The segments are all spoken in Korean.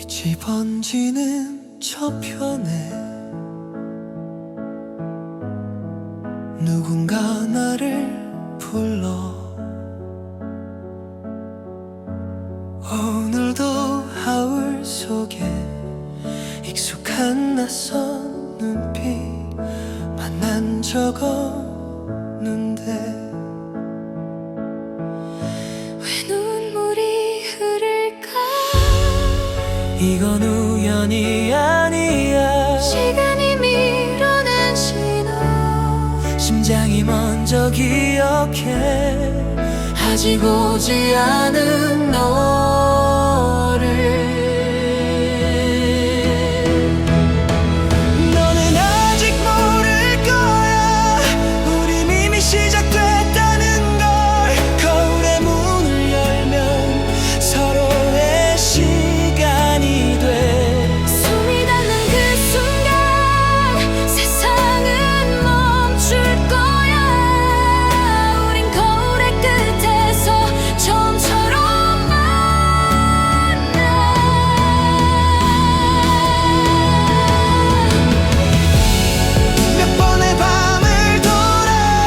빛이 번지는 저편에 누군가 나를 불러. 오늘도 하울 속에 익숙한 낯선 눈빛 만난 적 없는데 왜 눈물이 흐를까? 이건 우연이 아니야. 시간이 밀어낸 신호, 심장이 먼저 기억해. 아직 오지 않은 너를. 너는 아직 모를 거야. 우린 이미 시작됐다는 걸. 거울의 문을 열면 서로의 시간이 돼. 숨이 닿는 그 순간 세상은 멈출 거야. 우린 거울의 끝에서 처음처럼 만나. 몇 번의 밤을 돌아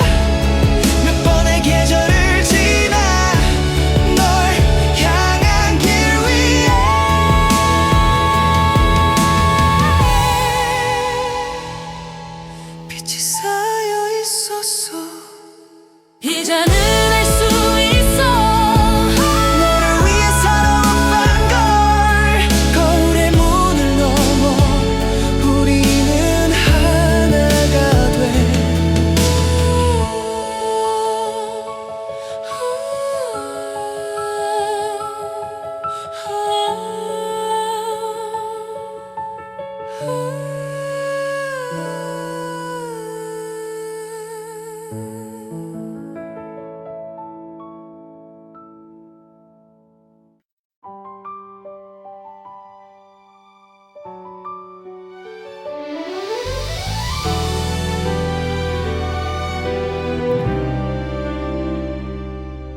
몇 번의 계절을 지나 널 향한 길 위에 빛이 쌓여 있었어. 이제는 알 수 있어. 너를 위해 살아왔단 걸. 거울의 문을 넘어 우리는 하나가 돼.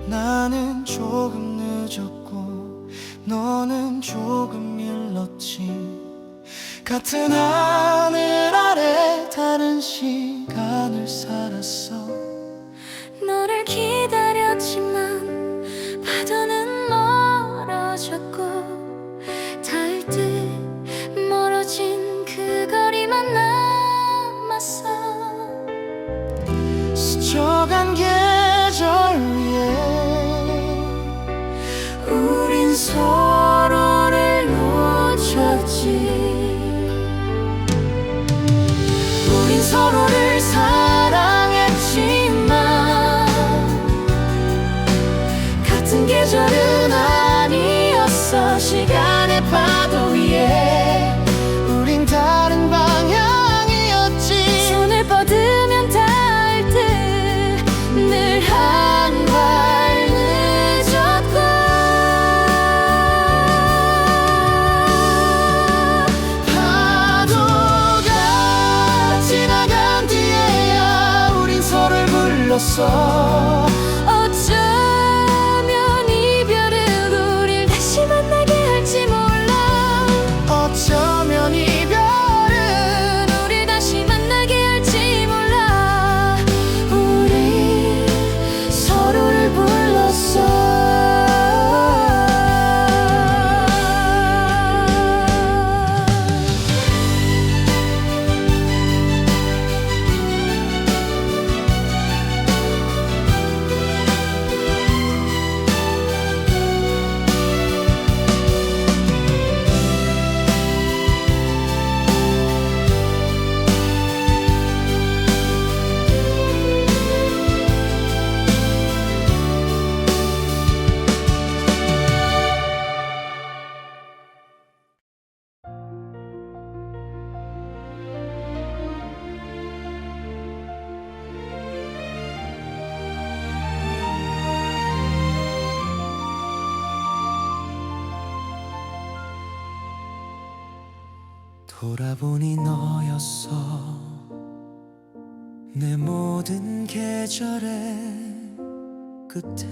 나는 조금 늦었고 너는 조금 일렀지. 같은 하늘 아래 다른 시간을 살았어. 너를 기다렸지만 파도는 멀어졌고 닿을 듯 멀어진 그 거리만 남았어. 스쳐간 계절 위에 우린 서로를 놓쳤지. 우린 서로를 사랑했지만 같은 계절은 아니었어. 시간의 파도 위에 우린 다른 방향이었지. 손을 뻗으면 닿을 듯 늘 한 발 늦었고 파도가 지나간 뒤에야 우린 서로를 불렀어. 어쩌면 이별은 우릴 다시 만나게 할지 몰라. 어쩌면 이별은 우릴 다시 만나게 할지 몰라. 우리 서로를 불렀어. 돌아보니 너였어. 내 모든 계절의 끝에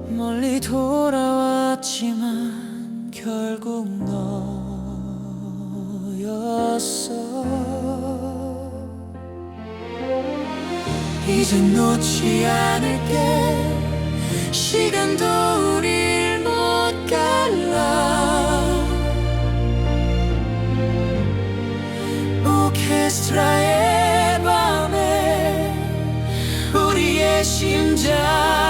멀리 돌아왔지만 이젠 놓지 않을게. 시간도 우릴 못 갈라. 오케스트라의 밤에 우리의 심장이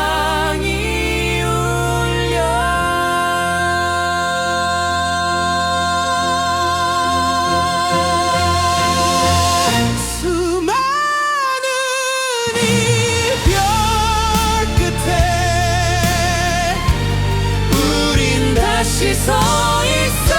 서 있어.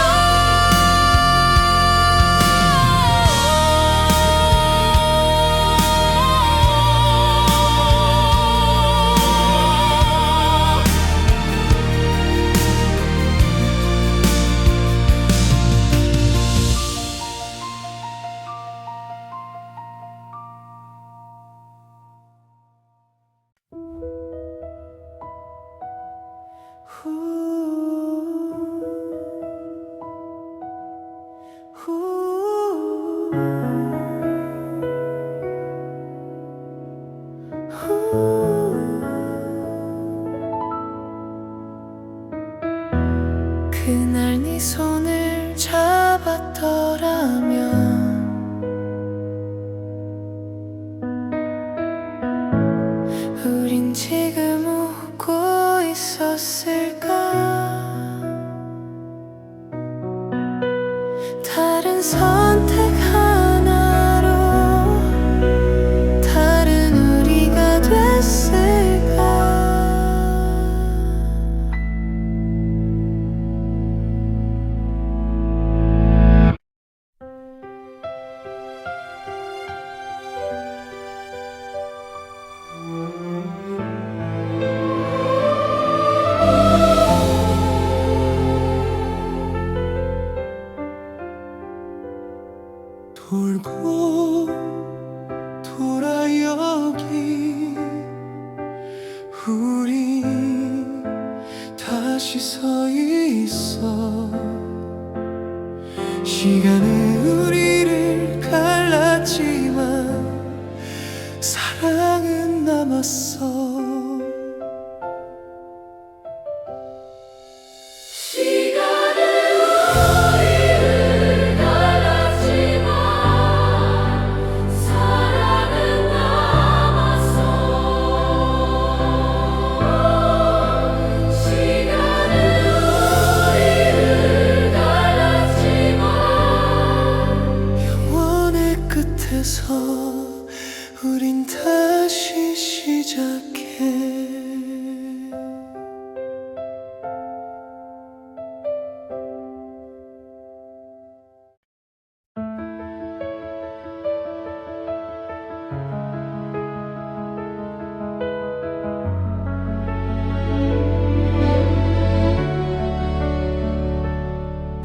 그날 네 손을 잡았더라면 우린 지금 웃고 있었을까. 다른 선택 하나로 다른 우리가 됐을까. 돌고 돌아 여기 우리 다시 서 있어. 시간은 우리를 갈랐지만 사랑은 남았어. 우린 다시 시작해.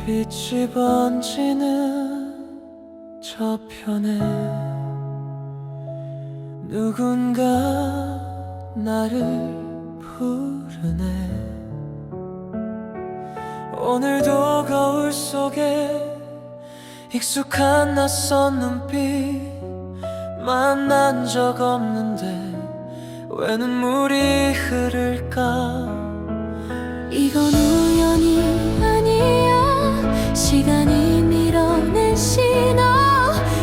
빛이 번지는 저편에 누군가 나를 부르네. 오늘도 거울 속에 익숙한 낯선 눈빛 만난 적 없는데 왜 눈물이 흐를까. 이건 우연이 아니야. 시간이 밀어낸 신호.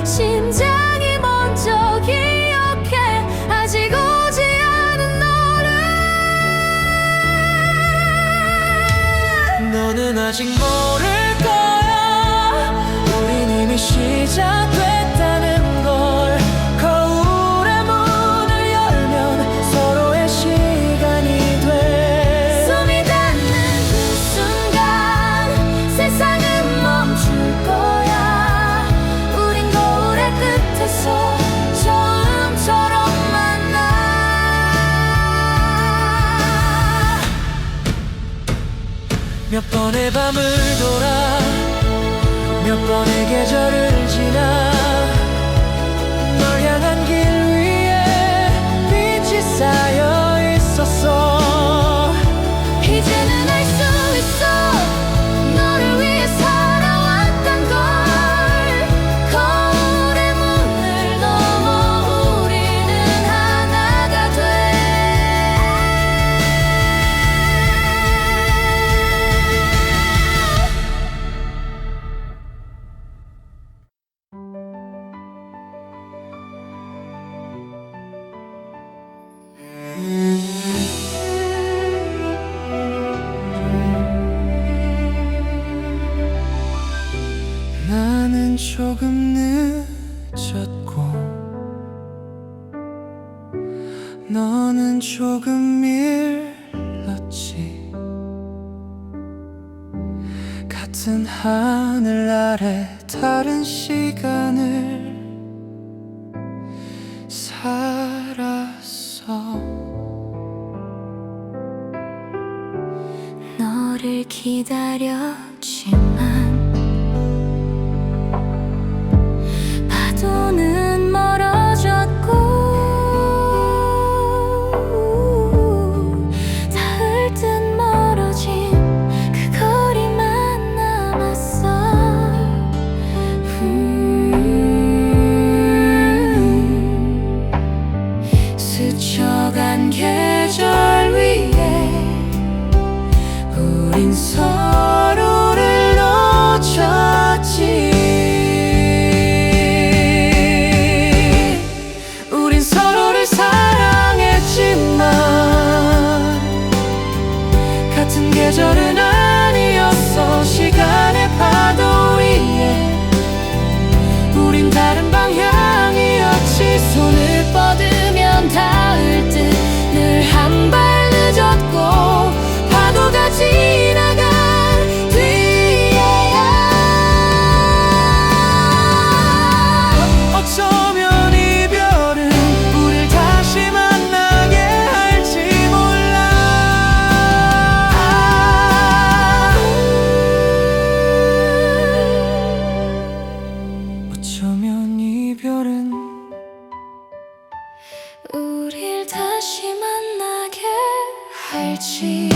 심장이 먼저 기억해. 아직 오지 않은 너를. 너는 아직 모를 거야. 우린 이미 시작됐다는 걸. 거울의 문을 열면 서로의 시간이 돼. 숨이 닿는 그 순간 세상은 멈출 거야. 우린 거울의 끝에서 처음처럼 만나. 몇 번의 밤을 돌아 몇 번의 계절을 지나 널 향한 길 위에 빛이 쌓여 있었어. 이제는 알 수 있어. 너를 위해 살아왔단 걸. 거울의 문을 넘어 우리는 하나. 나는 조금 늦었고 너는 조금 일렀지. 같은 하늘 아래 다른 시간을 살았어. 너를 기다렸지만 파도는 멀어졌고 닿을 듯 멀어진 그 거리만 남았어. 스쳐간 계절 위에 우린 서로를 놓쳤지. 우린 서로를 사랑했지만 같은 계절은 아니었어. 시간의 파도 위에 우린 다른 방향이었지. 손을 뻗으면 닿을 듯 늘 한 발 늦었고 파도가 지나간 뒤에야 어쩌면 이별은 우릴 다시 만나게 할지 몰라. 어쩌면 이별은 우릴 다시 만나게 할지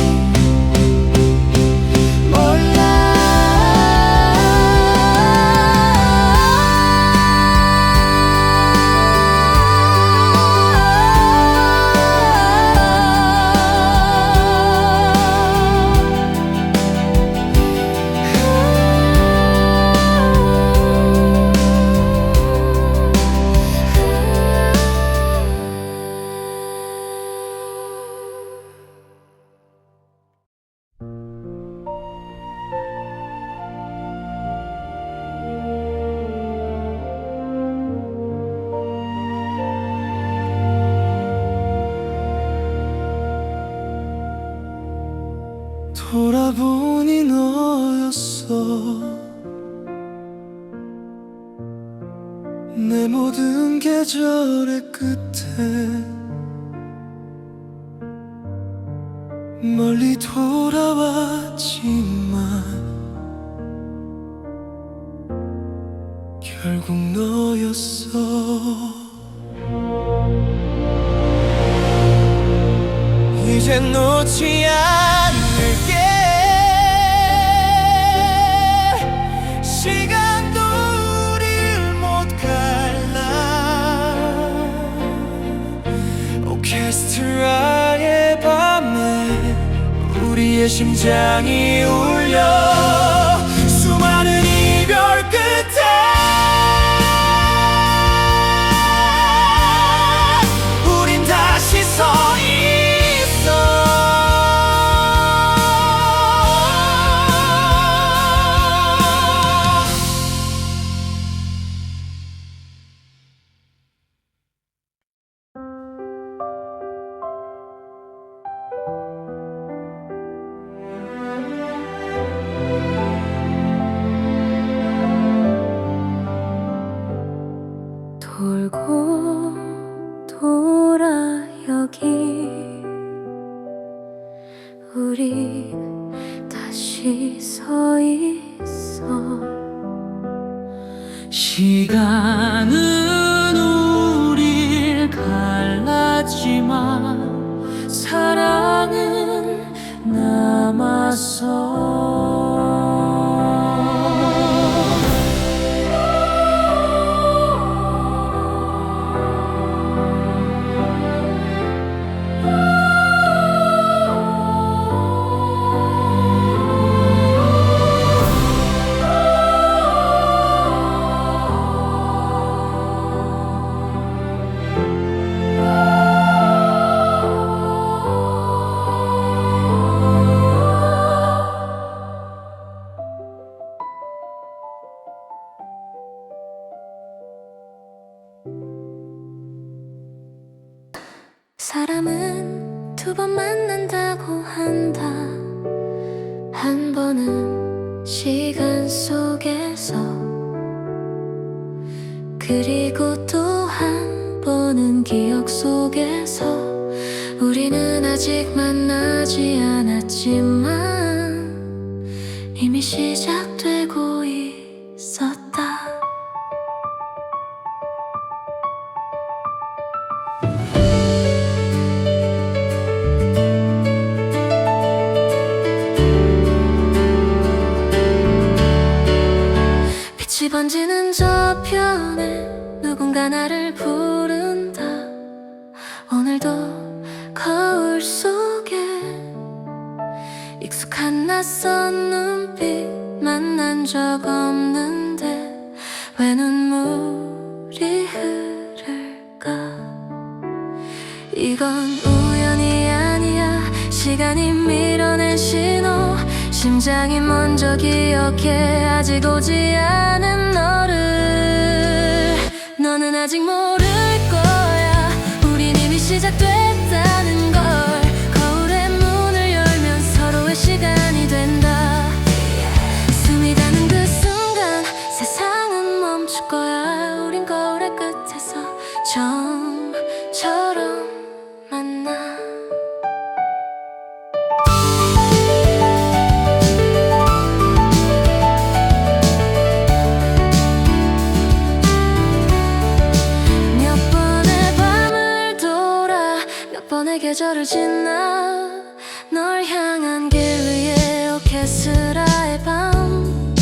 돌아보니 너였어. 내 모든 계절의 끝에 멀리 돌아왔지만 결국 너였어. 이젠 놓지 않을게. 시간도 우릴 못 갈라. 오케스트라의 밤에 우리의 심장이 울려. 수많은 이별 끝에 우린 다시 서 있어. 돌고 돌아 여기 우리 다시 서 있어. 시간은 우릴 갈랐지만 사랑은 남았어. 사람은 두 번 만난다고 한다. 한 번은 시간 속에서, 그리고 또 한 번은 기억 속에서. 우리는 아직 만나지 않았지만 이미 시작되고 있었다. 빛이 번지는 저편에 누군가 나를 부른다. 오늘도 거울 속에 익숙한 낯선 눈빛, 만난 적 없는데 왜 눈물이 흐를까? 이건 우연이 아니야. 시간이 밀어낸 신호. 심장이 먼저 기억해 아직 오지 않은 너를. 너는 아직 모를 거야. 우린 이미 시작됐다는 걸. 거울의 문을 열면 서로의 시간이 된다. 숨이 가는 그 순간 세상은 멈출 거야. 우린 거울의 끝에서 처음처럼 만나. 번의 계절을 지나 널 향한 길 위에 오케스트라의 밤.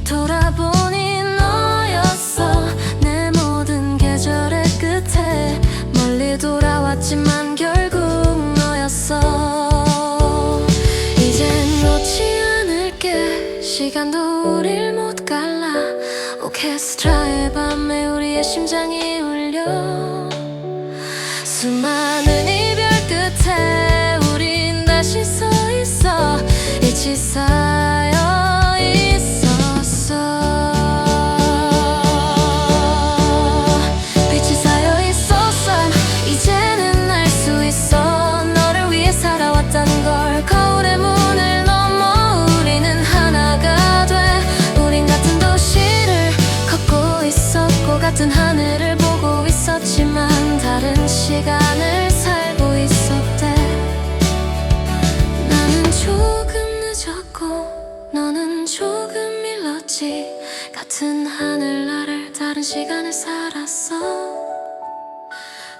돌아보니 너였어. 내 모든 계절의 끝에 멀리 돌아왔지만 결국 너였어. 이젠 놓지 않을게. 시간도 우릴 못 갈라. 오케스트라의 밤에 우리의 심장이 울려. 수많은 이별 끝에 우린 다시 서 있어. 잊히 쌓여 있었어. 빛이 쌓여 있었어. 이제는 알 수 있어. 너를 위해 살아왔다는 걸. 거울의 문을 넘어 우리는 하나가 돼. 우린 같은 도시를 걷고 있었고 같은 하늘을 보고 있었지만 다른 시간을 살고 있었대. 나는 조금 늦었고 너는 조금 일렀지. 같은 하늘 아래 다른 시간을 살았어.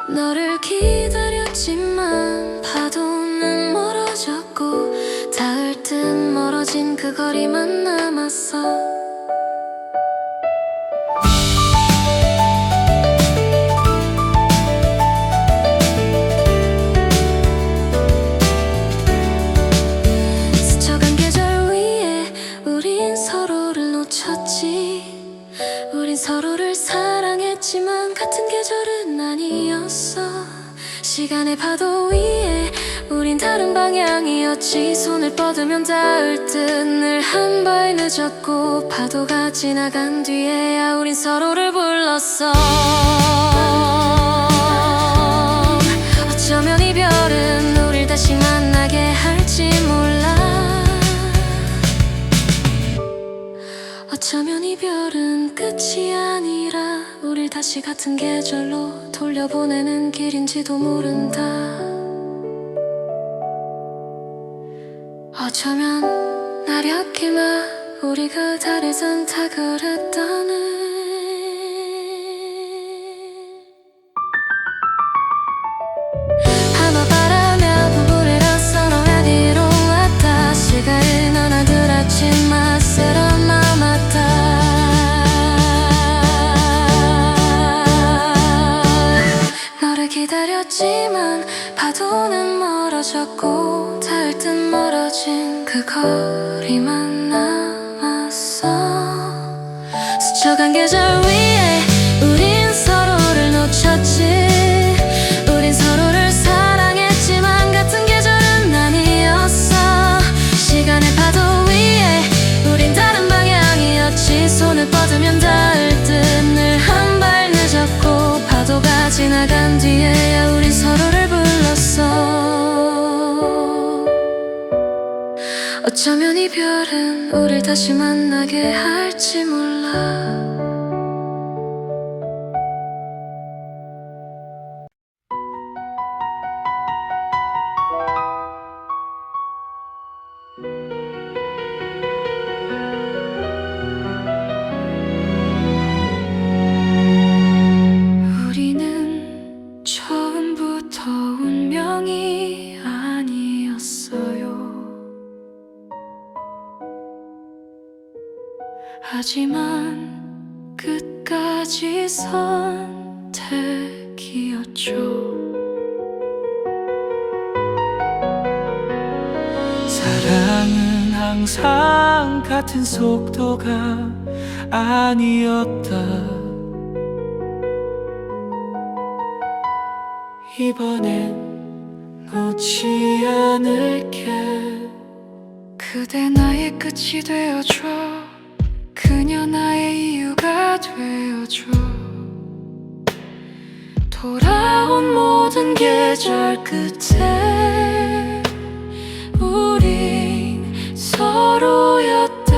너를 기다렸지만 파도는 멀어졌고 닿을 듯 멀어진 그 거리만 남았어. 우린 서로를 사랑했지만 같은 계절은 아니었어. 시간의 파도 위에 우린 다른 방향이었지. 손을 뻗으면 닿을 듯 늘 한 발 늦었고 파도가 지나간 뒤에야 우린 서로를 불렀어. 어쩌면 이별은 우릴 다시 만나게 할지 몰라. 어쩌면 이별은 끝이 아니라 우릴 다시 같은 계절로 돌려보내는 길인지도 모른다. 어쩌면 나렸기만 우리 그 달을 산타 그랬다네. 한바바라면 불을 났어. 너에게로 왔다. 시간이 넌 하늘 아침 맛으로 남았다. 너를 기다렸지만 파도는 멀어졌고 닿을 듯 멀어진 그 거리만 남았어. 스쳐간 계절 위에 우린 서로를 놓쳤지. 우린 서로를 사랑했지만 같은 계절은 아니었어. 시간의 파도 위에 우린 다른 방향이었지. 손을 뻗으면 닿을 듯 늘 한 발 늦었고 파도가 지나간 뒤에야 우린 서로를 불렀어. 이별은 우릴 다시 만나게 할지 몰라. 우리는 처음부터 운명이 아니었어요. 하지만 끝까지 선택이었죠. 사랑은 항상 같은 속도가 아니었다. 이번엔 놓지 않을게. 그대 나의 끝이 되어줘. 그녀 나의 이유가 되어줘. 돌아온 모든 계절 끝에 우린 서로였다.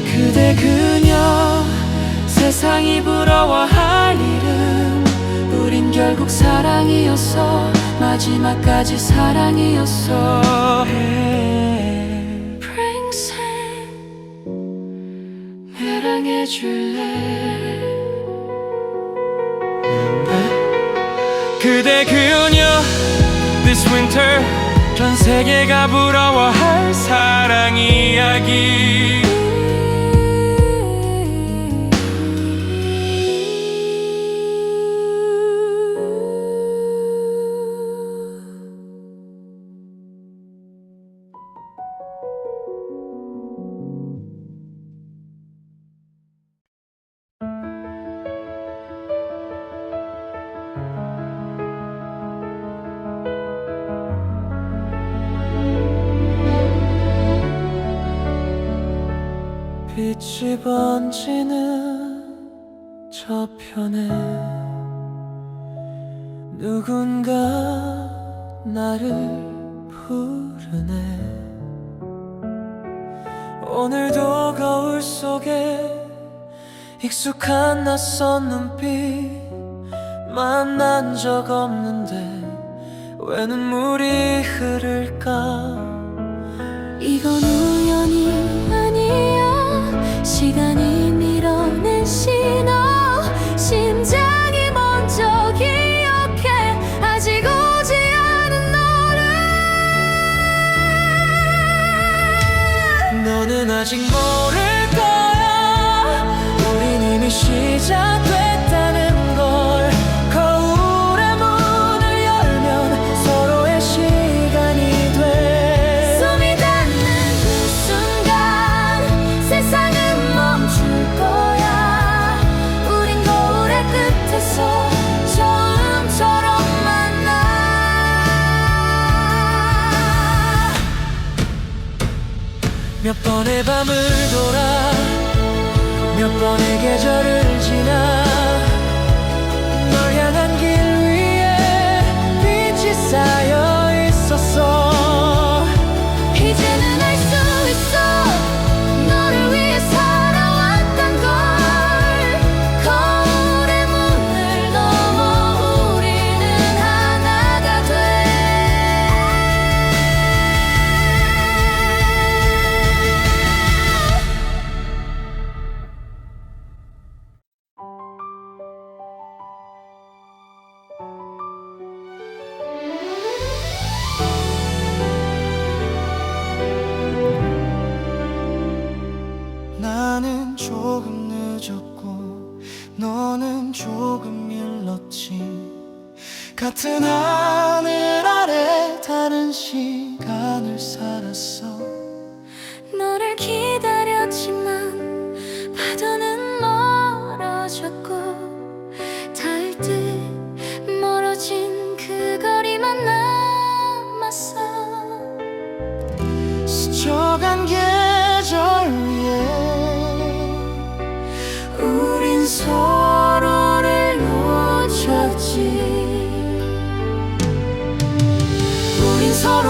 그대 그녀 세상이 부러워할 일은 우린 결국 사랑이었어. 마지막까지 사랑이었어. 프랭생 사랑해줄래? 그대 그녀 This winter 전 세계가 부러워할 사랑 이야기. 빛이 번지는 저편에 누군가 나를 부르네. 오늘도 거울 속에 익숙한 낯선 눈빛. 만난 적 없는데 왜 눈물이 흐를까. 이건 우연이 아니야. 시간이 밀어낸 신호. 심장이 먼저 기억해 아직 오지 않은 너를. 너는 아직 모를 거야. 우린 이미 시작됐다는 걸. 거울의 문을 열면 서로의 시간이 돼. 숨이 닿는 그 순간 세상은 멈출 거야. 우린 거울의 끝에서 처음처럼 만나. 몇 번의 밤을 돌아 몇 번의 계절을 지나 널 향한 길 위에 빛이 쌓여 있었어. 이제는 알 수 있어 너를 위해 살아왔단 걸. 거울의 문을 넘어 우리는 하나가 돼. 나는 조금 늦었고 너는 조금 일렀지. 같은 하늘 아래 다른 시간을 살았어. 너를 기다렸지만 파도는 멀어졌고 닿을 듯 멀어진 그 거리만 남았어. 스쳐간 계절 위에 우린 서로를 놓쳤지. 우린 서로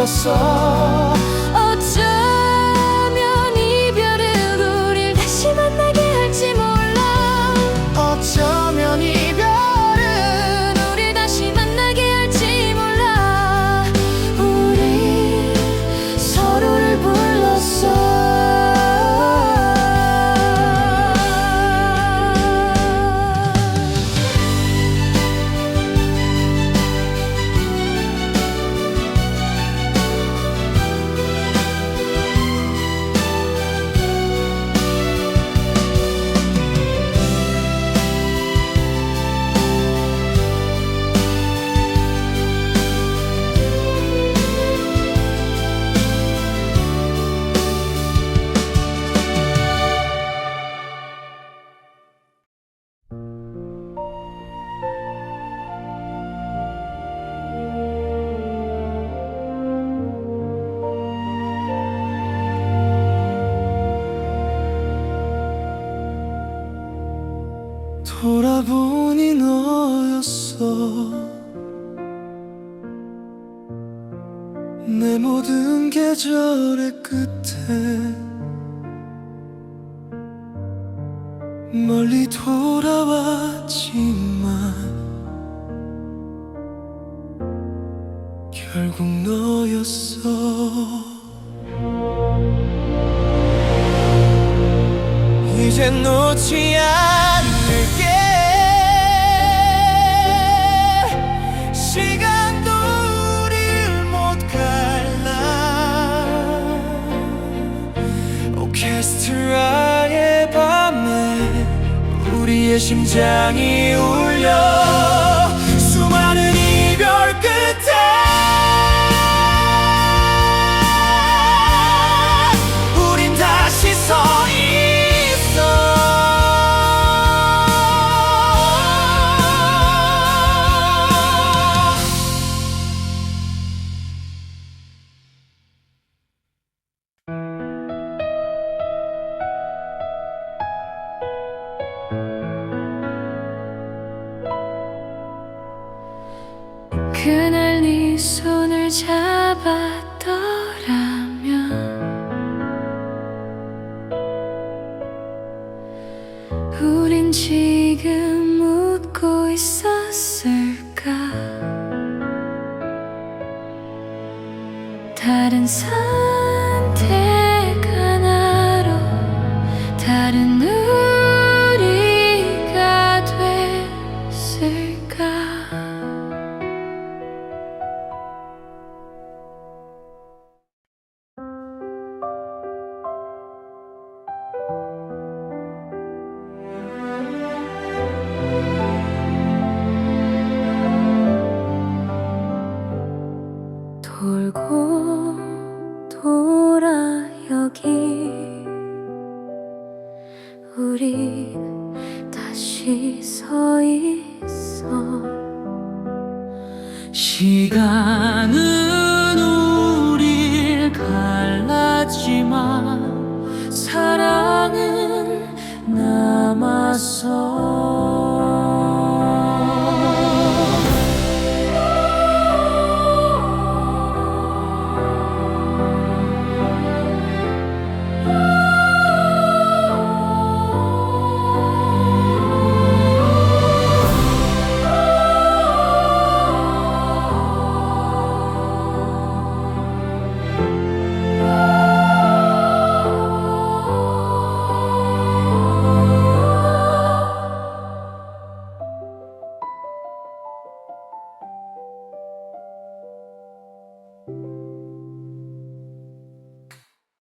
불렀어. 어쩌면 이별은 우릴 다시 만나게 할지 몰라. 어쩌면 이별은 우릴 다시 만나게 할지 몰라. 우리 서로를 불렀어. 돌아보니 너였어. 내 모든 계절의 끝에 멀리 돌아왔지만 결국 너였어. 이젠 놓지 않을게. 시간도 우릴 못 갈라. 오케스트라의 밤에 우리의 심장이 울려. 수많은 이별 끝에 우린 다시 서 있어. 그날 네 손을 잡았더라면 우린 지금 웃고 있었을까. 다른 선택 하나로 다른 우리가 됐을까. 돌고 돌아 여기 우리 다시 서 있어. 시간은 우릴 갈랐지만 사랑은 남았어.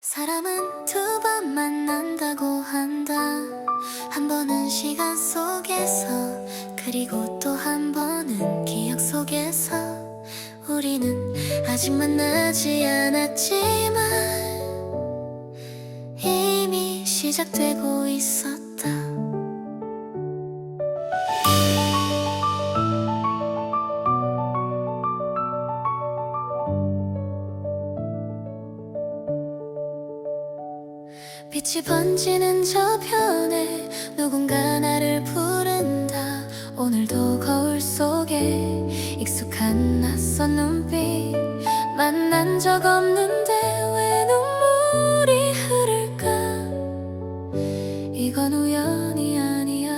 사람은 두 번 만난다고 한다. 한 번은 시간 속에서, 그리고 또 한 번은 기억 속에서. 우리는 아직 만나지 않았지만 이미 시작되고 있었다. 빛이 번지는 저편에 누군가 나를 부른다. 오늘도 거울 속에 익숙한 낯선 눈빛, 만난 적 없는데 왜 눈물이 흐를까? 이건 우연이 아니야.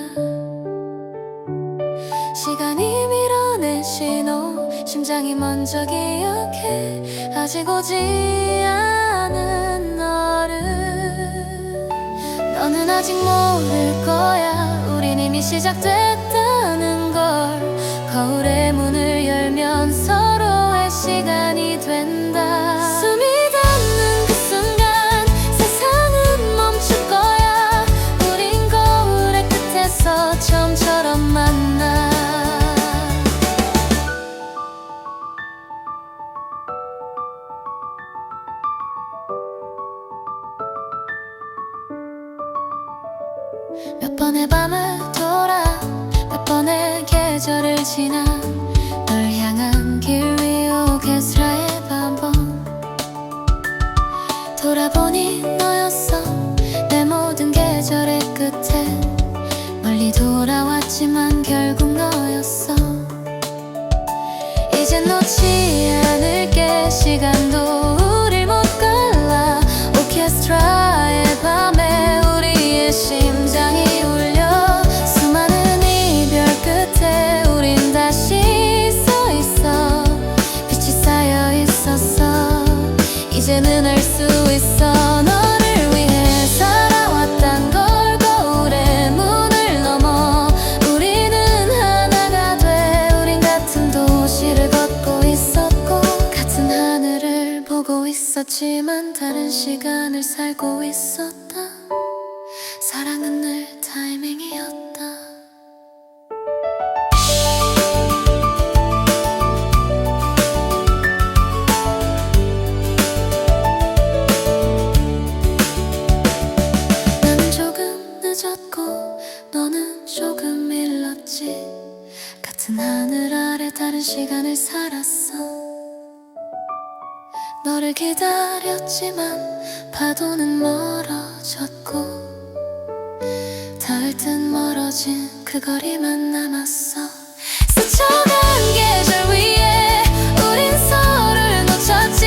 시간이 밀어낸 신호, 심장이 먼저 기억해. 아직 오지 않은 너를. 너는 아직 모를 거야. 우린 이미 시작됐다는 걸. 거울의 문을 열면 서로의 시간이 된다. 숨이 닿는 그 순간 세상은 멈출 거야. 우린 거울의 끝에서 처음처럼 만나. 몇 번의 밤을 돌아 몇 번의 계절을 지나 널 향한 길 위 오케스트라의 반복. 돌아보니 너였어. 내 모든 계절의 끝에 멀리 돌아왔지만 결국 너였어. 이젠 놓지 않을게. 시간도 우릴 못 갈라. 오케스트라의 밤에 우리의 심장이 울려. 수많은 이별 끝에 우린 다시 서 있어. 빛이 쌓여 있었어. 이제는 알 수 있어. 너를 위해 살아왔단 걸. 거울의 문을 넘어 우리는 하나가 돼. 우린 같은 도시를 걷고 있었고 같은 하늘을 보고 있었지만 다른 시간을 살고 있었다. 사랑은 늘 타이밍이었다. 나는 조금 늦었고 너는 조금 일렀지. 같은 하늘 아래 다른 시간을 살았어. 너를 기다렸지만 파도는 멀어졌고 닿을 듯 멀어진 그 거리만 남았어. 스쳐간 계절 위에 우린 서로를 놓쳤지.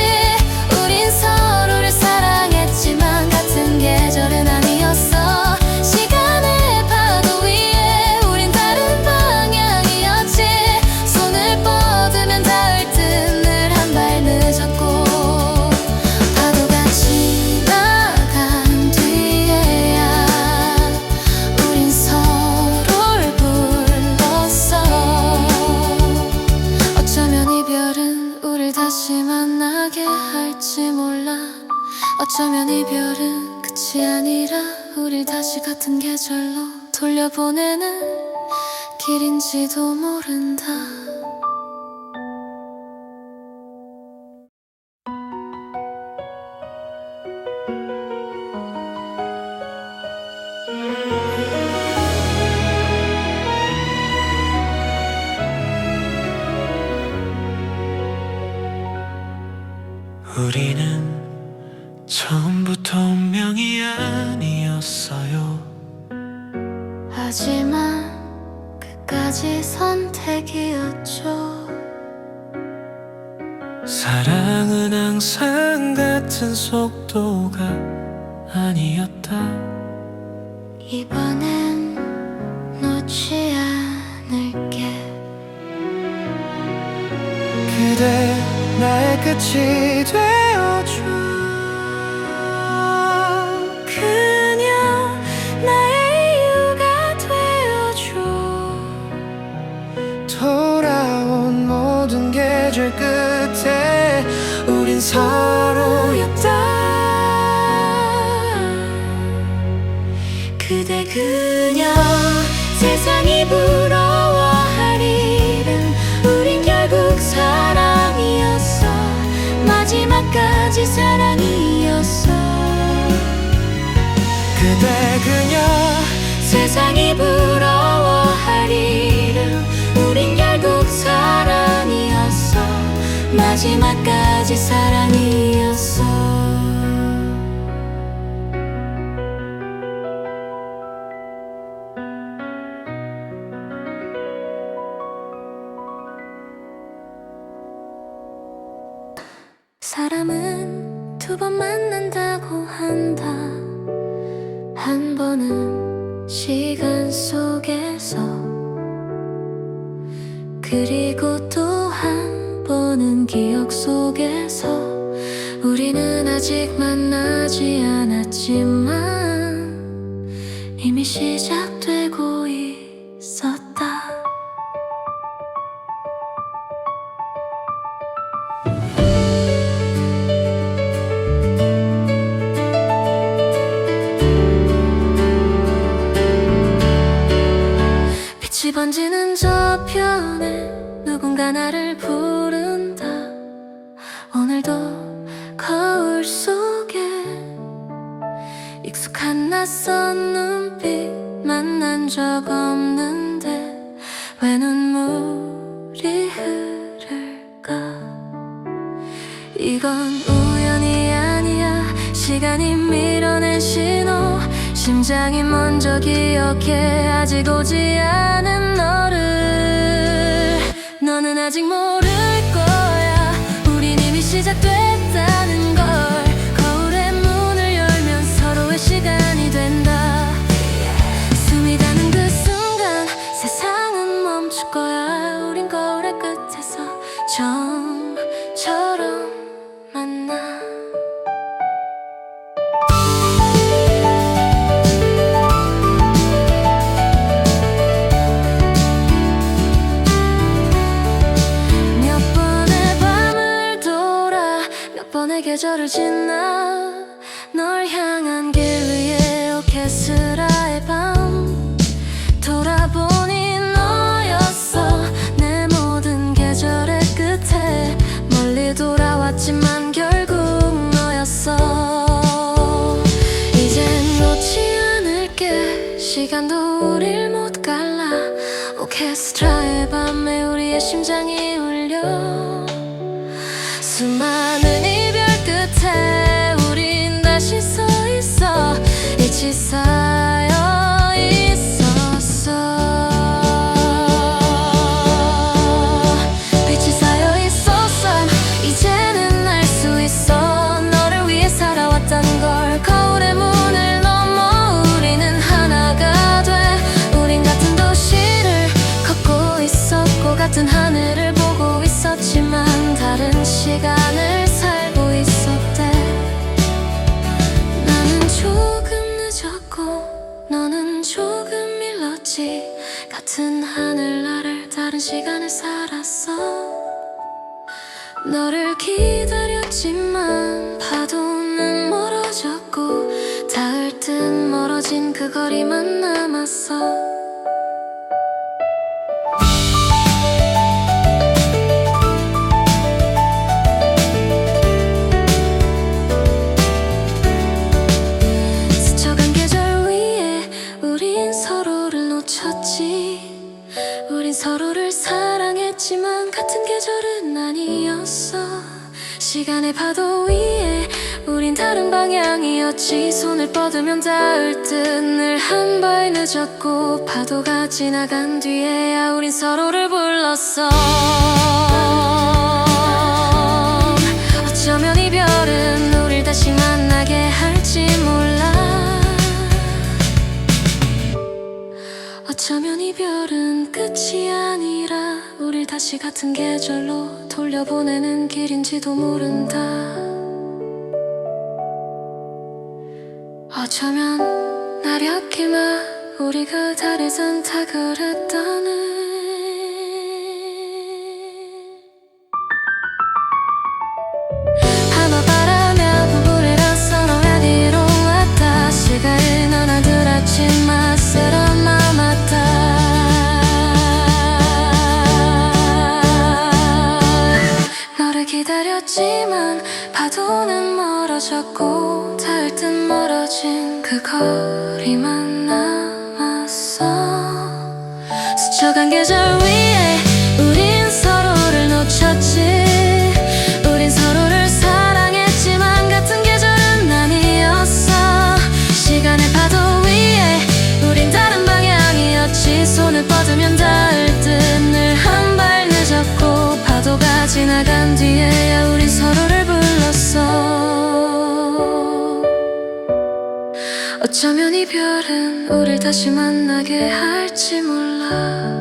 우린 서로를 사랑했지만 같은 계절은 아니었어. 시간의 파도 위에 우린 다른 방향이었지. 손을 뻗으면 닿을 듯 늘 한 발 늦었고 파도가 지나간 뒤에야 우린 서로를 불렀어. 어쩌면 이별은 우릴 다시 만나게 할지 몰라. 어쩌면 이별은 끝이 아니라 우릴 다시 같은 계절로 돌려보내는 길인지도 모른다. 우리는 처음부터 운명이 아니었어요. 하지만 끝까지 선택이었죠. 사랑은 항상 같은 속도가 아니었다. 이번엔 놓지 않을게. 그대 나의 끝이 되어줘. 그녀 나의 이유가 되어줘. 돌아온 모든 계절 끝에 우린 서로였다. 그대 그녀 세상이 부러워할 일은 우린 결국 사랑이었어. 마지막까지 사랑이었어. 그대 그녀 세상이 부러워할 일은 우린 결국 사랑이었어. 마지막까지 사랑이었어. 사람은 두 번 만난다고 한다. 한 번은 시간 속에서, 그리고 또 한 번은 기억 속에서. 우리는 아직 만나지 않았지만 이미 시작되고 있었다. 빛이 번지는 저편에 누군가 나를 부른다. 오늘도 거울 속에 익숙한 낯선 눈빛, 만난 적 없는데 왜 눈물이 흐를까? 이건 우연이 아니야. 시간이 밀어낸 신호. 심장이 먼저 기억해 아직 오지 않은 너를. 너는 아직 모를 거야. 우린 이미 시작됐다는 걸. 거울의 문을 열면 서로의 시간이 된다. 숨이 가는 그 순간 세상은 멈출 거야. 우린 거울의 끝에서 처음처럼 만나. 번의 계절을 지나 널 향한 길 위에 오케스트라의 밤. 돌아보니 너였어. 내 모든 계절의 끝에 멀리 돌아왔지만 결국 너였어. 이젠 놓지 않을게. 시간도 우릴 못 갈라. 오케스트라의 밤에 우리의 심장이 울려. 수많은 이별 끝에 우린 다시 서 있어. 잊히 쌓여 있었어. 빛이 쌓여 있었어. 이제는 알 수 있어. 너를 위해 살아왔다는 걸. 거울의 문을 넘어 우리는 하나가 돼. 우린 같은 도시를 걷고 있었고 같은 하늘을 보고 있었지만 다른 시간을 살고 있었대. 나는 조금 늦었고 너는 조금 일렀지. 같은 하늘나라를 다른 시간을 살았어. 너를 기다렸지만 파도는 멀어졌고 닿을 듯 멀어진 그 거리만 남았어. 우린 서로를 사랑했지만 같은 계절은 아니었어. 시간의 파도 위에 우린 다른 방향이었지. 손을 뻗으면 닿을 듯 늘 한 발 늦었고 파도가 지나간 뒤에야 우린 서로를 불렀어. 어쩌면 이별은 우릴 다시 만나게 할지 몰라. 어쩌면 이별은 끝이 아니라 우릴 다시 같은 계절로 돌려보내는 길인지도 모른다. 어쩌면 나렸기만 우리 그 달에 선택을 했다네. 한번바라면 우릴 왔어. 너에게로 왔다. 시간이 넌 하늘 아침 맞서러 남았다. 너를 기다렸지만 파도는 멀어졌고 닿을 듯 멀어진 그 거리만 남았어. 스쳐간 계절 위에 우린 서로를 놓쳤지. 우린 서로를 사랑했지만 같은 계절은 아니었어. 시간의 파도 위에 우린 다른 방향이었지. 손을 뻗으면 닿을 듯 늘 한 발 늦었고 파도가 지나간 뒤에야 우린 서로를 불렀어. 어쩌면 이별은 우릴 다시 만나게 할지 몰라.